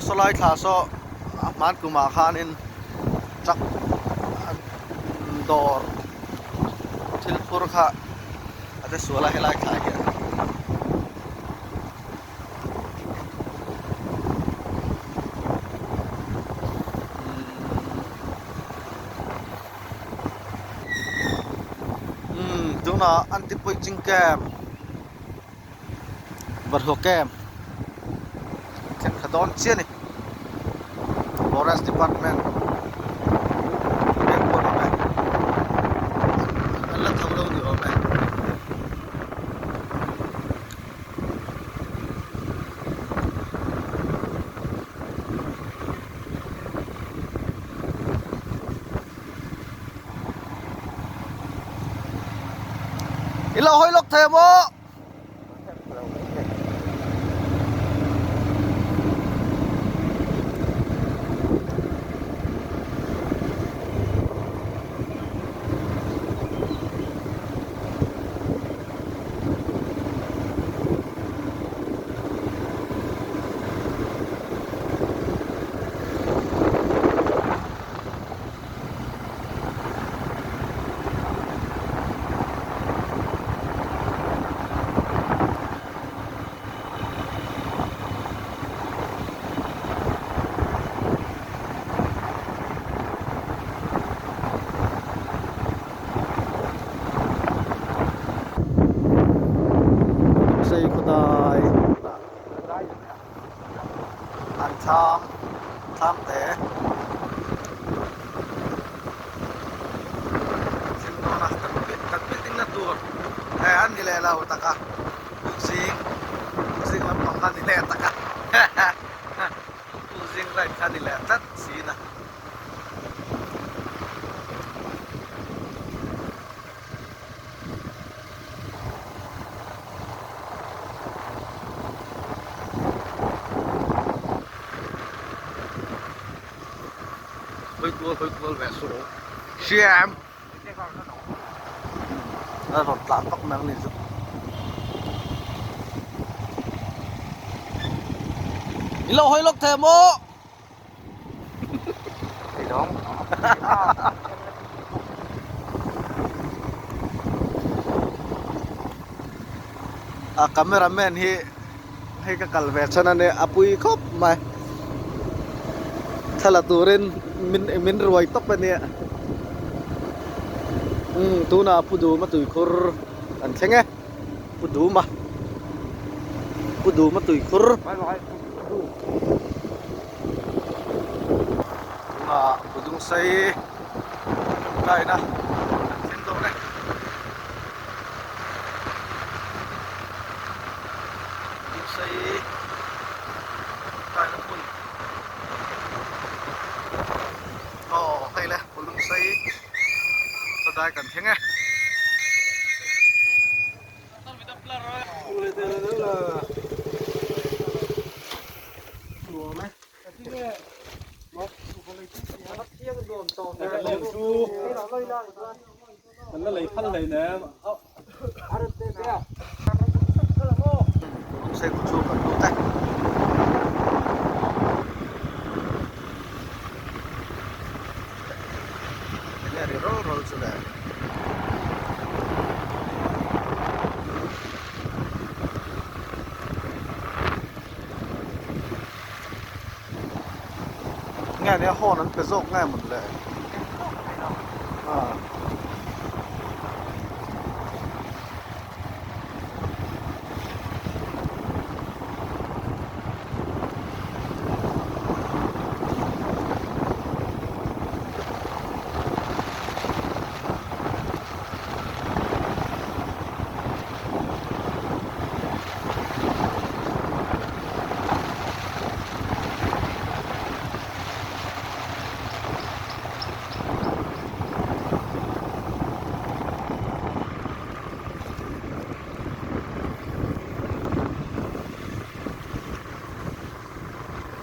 สไลด์ขาโซมันกุมาคานินจักดอร์ทิลปุรค่ะอาจจะสวยละให้ไล่ขายกันดูนะอันที่ไปจิงแกมบัดหัวแกมแข่งขันดอนเชียนี่ Forest Department เรียกคนไหมอันละทำเรื่องอยู่ไหมอีเราห้อยล็อกเทมออันทำแต่สิ่งนั้นตัดเป็นนัดตัวอันนี้แหละเราตะกะสิ่งมันต้องการนี่แหละตะกะสิ่งไรกันนี่แหละตัดสีนะ会过来说，先，那种大北门里头，你老会落台么？系统。cameramanให้กับกัลเวชนั้นเนี่ยอปุยครบไหมถ้าละตัวเรนมินรวยตกไปเนี่ยตัวน่ะผู้ดูมาตุยคุรอันใช่ไงผู้ดูมาตุยคุรผู้ดูใส่ได้นะเส้นตรงนี้ผู้ใส่ได้นะคุณโอเคเลยคุณลุงใส่สดายกันใช่ไงมันเลยพันเลยนะลุงใส่คุณชูกันดูแต่roll sudahง่ายเนี่ยห้อนั้นเป็นโรคง่ายหมดเลย